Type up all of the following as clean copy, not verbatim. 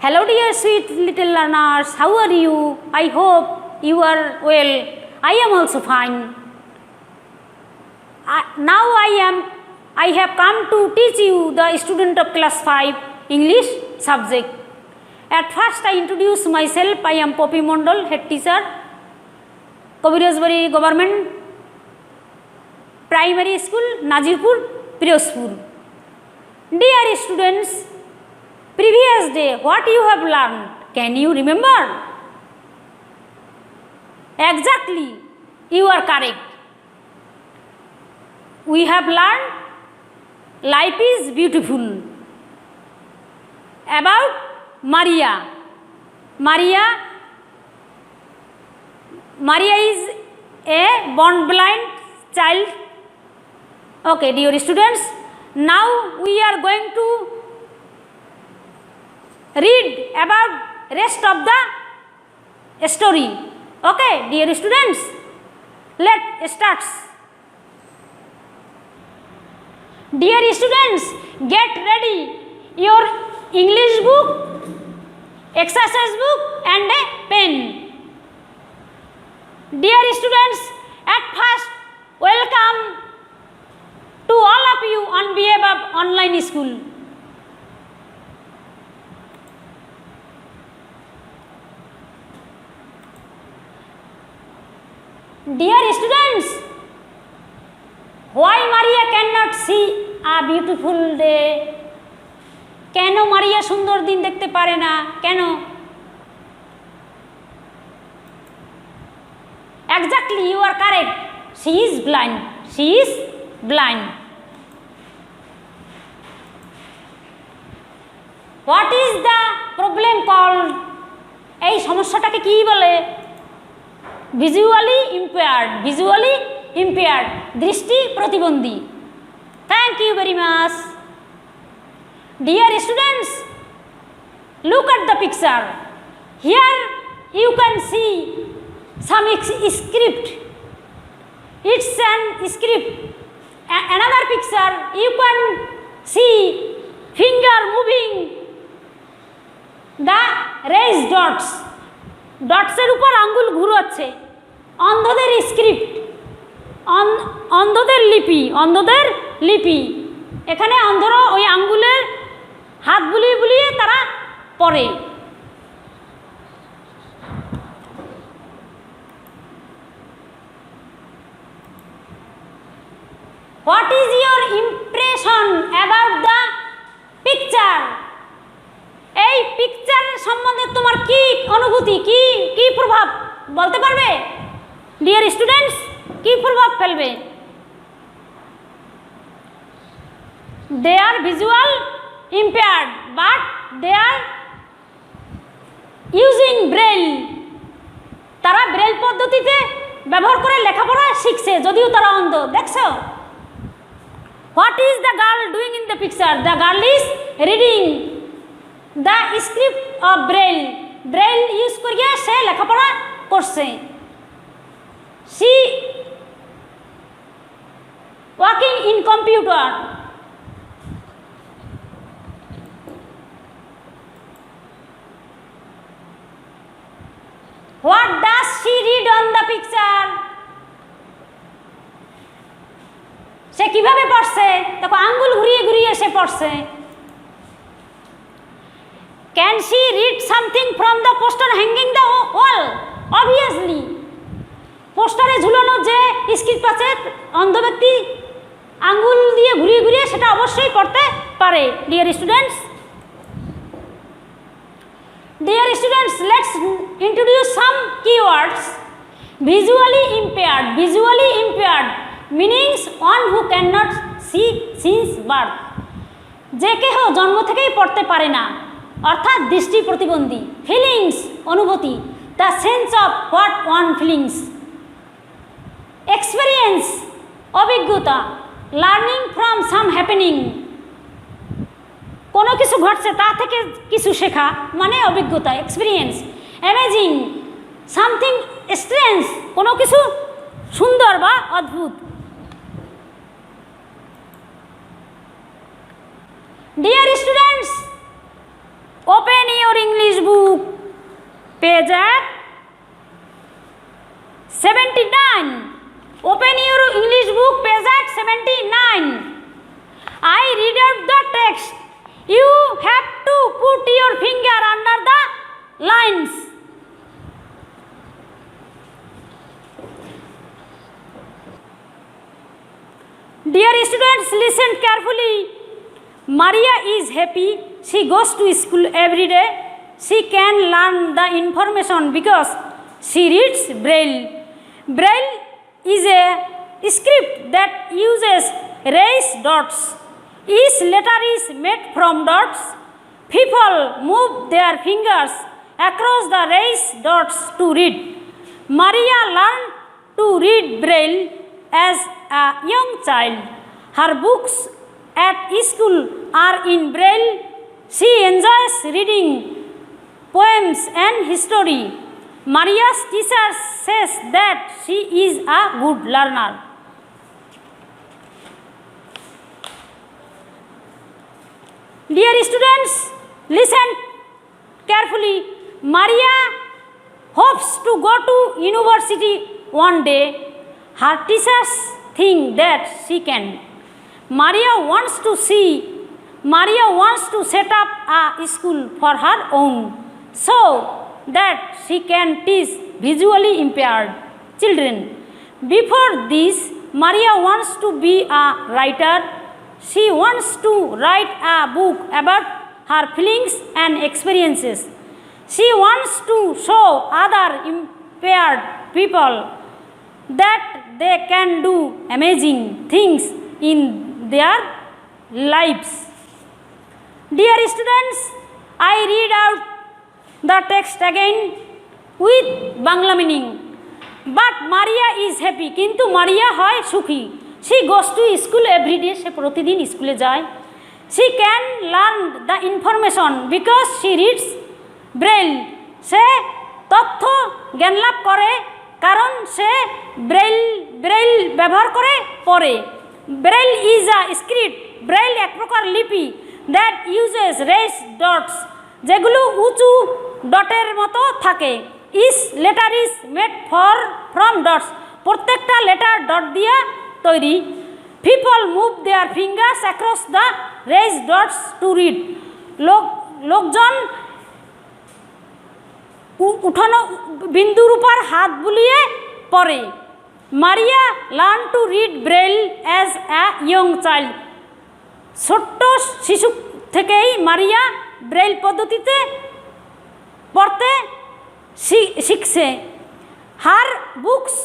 Hello dear sweet little learners, how are you? I hope you are well. I am also fine. Now I have come to teach you the student of class 5 English subject. At first I introduce myself. I am Poppy Mondal, head teacher, Kabirajbari Government Primary School, Nazirpur, Pirozpur. Dear students, previous day what you have learned, can you remember? Exactly, you are correct. We have learned life is beautiful. About Maria. Maria is a born blind child. Okay, dear students, now we are going to read about rest of the story. Okay, dear students, let's start. Dear students, get ready your English book, exercise book and a pen. Dear students, at first welcome to all of you on behalf of online school. Dear students, why Maria cannot see a beautiful day? কেন মারিয়া সুন্দর দিন দেখতে পারে না? কেন? Exactly, you are correct. She is blind. She is blind. What is the problem called? এই সমস্যাটাকে কি বলে? Visually impaired. Visually impaired. দৃষ্টি প্রতিবন্ধী. Thank you very much. Dear students, look at the picture. Here you can see some script. It's an script. Another picture you can see finger moving the raised dots. Dots এর উপর আঙ্গুল ঘুরাচ্ছে। অন্ধদের script, অন্ধদের লিপি। এখানে অন্ধরা ওই আঙ্গুলের হাত বুলিয়ে বুলিয়ে তারা পড়ে। What is your impression about the picture? এই পিকচার সম্বন্ধে তোমার কি অনুভূতি, কি প্রভাব বলতে পারবে? ডিয়ার স্টুডেন্টস, কি প্রভাব ফেলবে? They are visual impaired but they are using braille. তারা ব্রেল পদ্ধতিতে ব্যবহার করে লেখাপড়া শিখছে যদিও তারা অন্ধ। দেখছো? What is the girl doing in the picture? The girl is reading the script of braille. Braille use করিয়া সে লেখাপড়া করছে। She working in computer. What does she read on the picture? সে কিভাবে পড়ছে? দেখো আঙ্গুল ঘুরিয়ে ঘুরিয়ে সে পড়ছে। Can she read something from the poster hanging the wall? Obviously. পোস্টারে ঝুলানো যে স্ক্রিপ্ট আছে অন্ধ ব্যক্তি আঙ্গুল দিয়ে ঘুরিয়ে ঘুরিয়ে সেটা অবশ্যই পড়তে পারে। Dear students, let's introduce some keywords. Visually impaired means one who cannot see since birth. যে কেহ জন্ম থেকেই পড়তে পারে না, অর্থাৎ দৃষ্টি প্রতিবন্ধী। ফিলিংস অনুভূতি, the sense of what one feelings. Experience অভিজ্ঞতা, লার্নিং ফ্রম সাম হ্যাপেনিং কোনো কিছু ঘটছে তা থেকে কিছু শেখা মানে অভিজ্ঞতা, এক্সপিরিয়েন্স। অ্যামেজিং সামথিং স্ট্রেঞ্জ কোনো কিছু সুন্দর বা অদ্ভুত। Dear students, open your English Page at 79. Open your English book, page at 79. I read out the text. You have to put your finger under the lines. Dear students, listen carefully. Maria is happy. She goes to school every day. She can learn the information because she reads Braille. Braille is a script that uses raised dots. Each letter is made from dots. People move their fingers across the raised dots to read. Maria learned to read Braille as a young child. Her books at school are in Braille. She enjoys reading poems and history. Maria's teacher says that she is a good learner. Dear students, listen carefully. Maria hopes to go to university one day. Her teachers think that she can. Maria wants to set up a school for her own so that she can teach visually impaired children. Before this, Maria wants to be a writer. She wants to write a book about her feelings and experiences. She wants to show other impaired people that they can do amazing things in their lives. Dear students, I read out the text again with Bangla meaning. But Maria is happy. কিন্তু Maria হয় সুখী. She goes to school every day. সে প্রতিদিন স্কুলে যায়. She can learn the information because she reads Braille. সে তথ্য জ্ঞান লাভ করে কারণ সে ব্রেইল ব্যবহার করে পড়ে. Braille is a script. Braille এক প্রকার লিপি that uses raised dots যেগুলো উঁচু ডটের মতো থাকে. Each letter is made from dots. প্রত্যেকটা লেটার ডট দিয়ে তৈরি. People move their fingers across the raised dots to read. লোকজন উঠানো বিন্দুর উপর হাত বুলিয়ে পড়ে. Maria learned to read Braille as a young child. ছোট্ট শিশু থেকেই মারিয়া ব্রেইল পদ্ধতিতে পড়তে শিখছে. Her books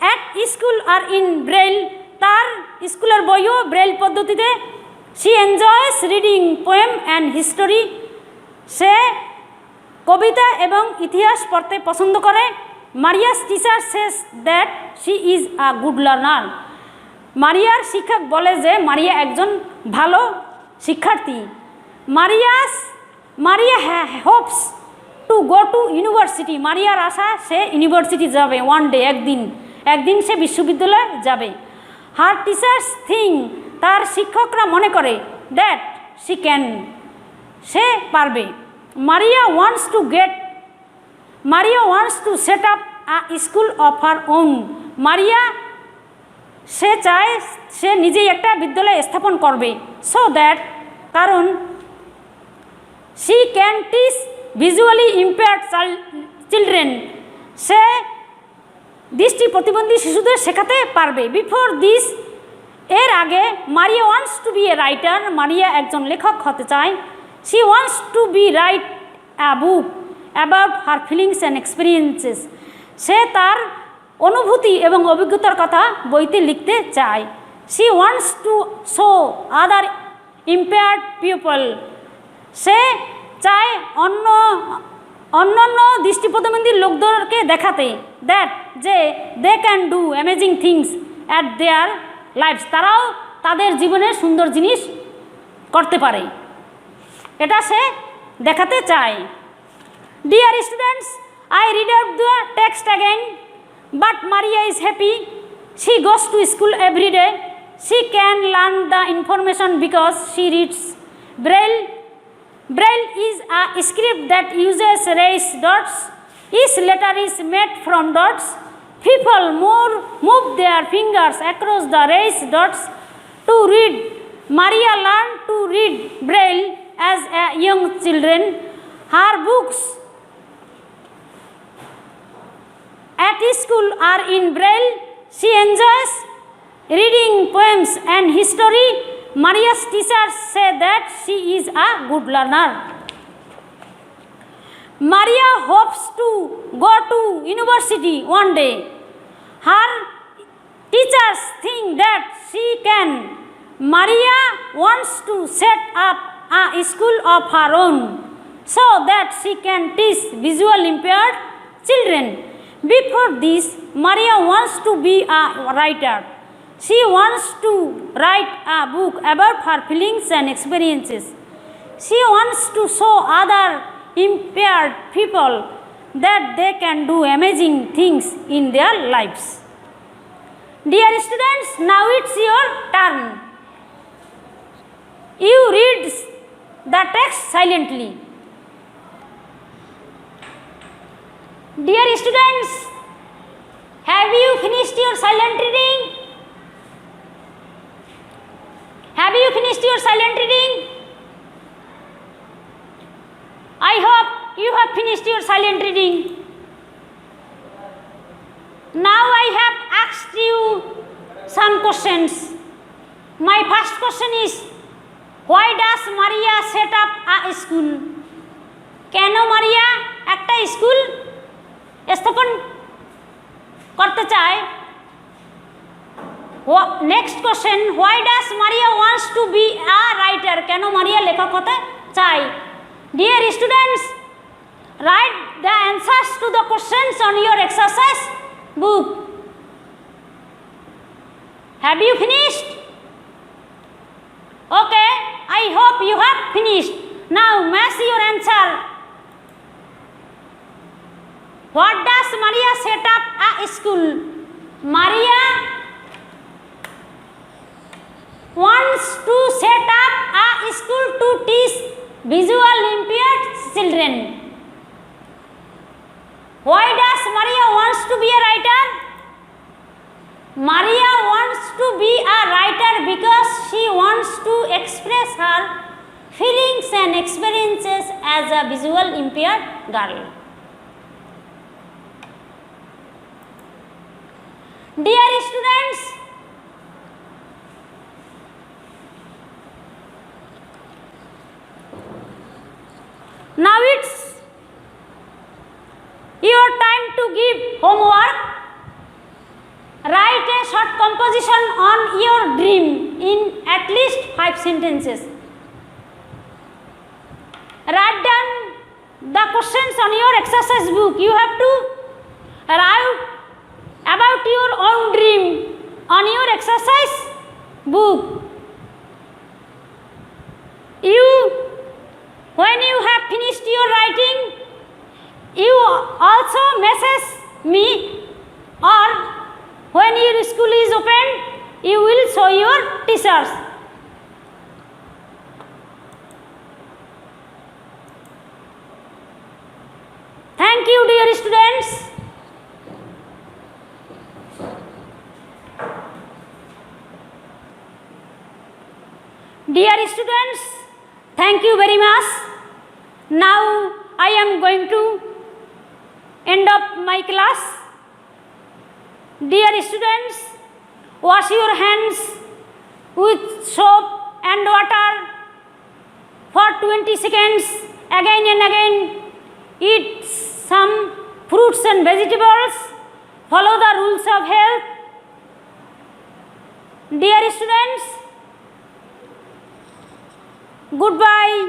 at school are in braille. তার স্কুলের বইও ব্রেইল পদ্ধতিতে. She enjoys reading poem and history. সে কবিতা এবং ইতিহাস পড়তে পছন্দ করে. Maria's teacher says that she is a good learner. মারিয়ার শিক্ষক বলে যে মারিয়া একজন ভালো শিক্ষার্থী. Maria hopes to go to university. মারিয়ার আশা সে ইউনিভার্সিটি যাবে ওয়ান ডে, একদিন সে বিশ্ববিদ্যালয়ে যাবে. Her teachers think. তার শিক্ষকরা মনে করে দ্যাট শি ক্যান. সে পারবে. Maria wants to set up a school of her own. Maria সে চায় সে নিজেই একটা বিদ্যালয় স্থাপন করবে. সো দ্যাট কারণ she can teach visually impaired children. সে দৃষ্টি প্রতিবন্ধী শিশুদের শেখাতে পারবে. বিফোর দিস এর আগে Maria wants to be a writer. Maria একজন লেখক হতে চায়. She wants to be write a book about her feelings and experiences. সে তার অনুভূতি এবং অভিজ্ঞতার কথা বইতে লিখতে চায়. She wants to show other impaired people. সে চায় অন্যান্য দৃষ্টি প্রতিবন্ধী লোকদেরকে দেখাতে দ্যাট যে they can do amazing things at their lives. তারাও তাদের জীবনে সুন্দর জিনিস করতে পারে. এটা সে দেখাতে চায়. Dear students, I read out the text again. But Maria is happy. She goes to school every day. She can learn the information because she reads Braille. Braille is a script that uses raised dots. Each letter is made from dots. People move their fingers across the raised dots to read. Maria learned to read Braille as a young children. Her books at school are in Braille. She enjoys reading poems and history. Maria's teachers say that she is a good learner. Maria hopes to go to university one day. Her teachers think that she can. Maria wants to set up a school of her own so that she can teach visual impaired children. Before this, Maria wants to be a writer. She wants to write a book about her feelings and experiences. She wants to show other impaired people that they can do amazing things in their lives. Dear students, now it's your turn. You read the text silently. Dear students, have you finished your silent reading? Have you finished your silent reading? I hope you have finished your silent reading. Now I have asked you some questions. My first question is, why does Maria set up a school? কেন মারিয়া একটা school স্থাপন করতে চায়? Next question, why does Maria wants to be a writer? কেন মারিয়া লেখক হতে চায়? Dear students, write the answers to the questions on your exercise book. Have you finished? Okay, I hope you have finished. Now match your answer. What does Maria set up a school? Maria wants to set up a school to teach visual impaired children. Why does Maria wants to be a writer? Maria wants to be a writer because she wants to express her feelings and experiences as a visual impaired girl. Dear students, now it's your time to give homework. Write a short composition on your dream in at least 5 sentences. Write down the questions on your exercise book. You have to write about your own dream on your exercise book. When you have finished your writing, you also message me, or when your school is open, you will show your teachers. Thank you, dear students. Dear students, thank you very much. Now I am going to end up my class. Dear students, wash your hands with soap and water for 20 seconds again and again. Eat some fruits and vegetables. Follow the rules of health. Dear students, goodbye,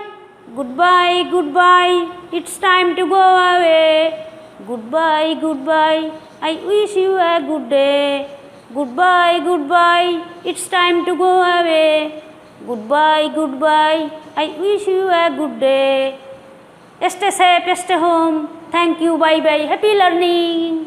goodbye, goodbye. It's time to go away. Goodbye, goodbye. I wish you a good day. Goodbye, goodbye. It's time to go away. Goodbye, goodbye. I wish you a good day. Stay safe, stay home. Thank you. Bye bye. Happy learning.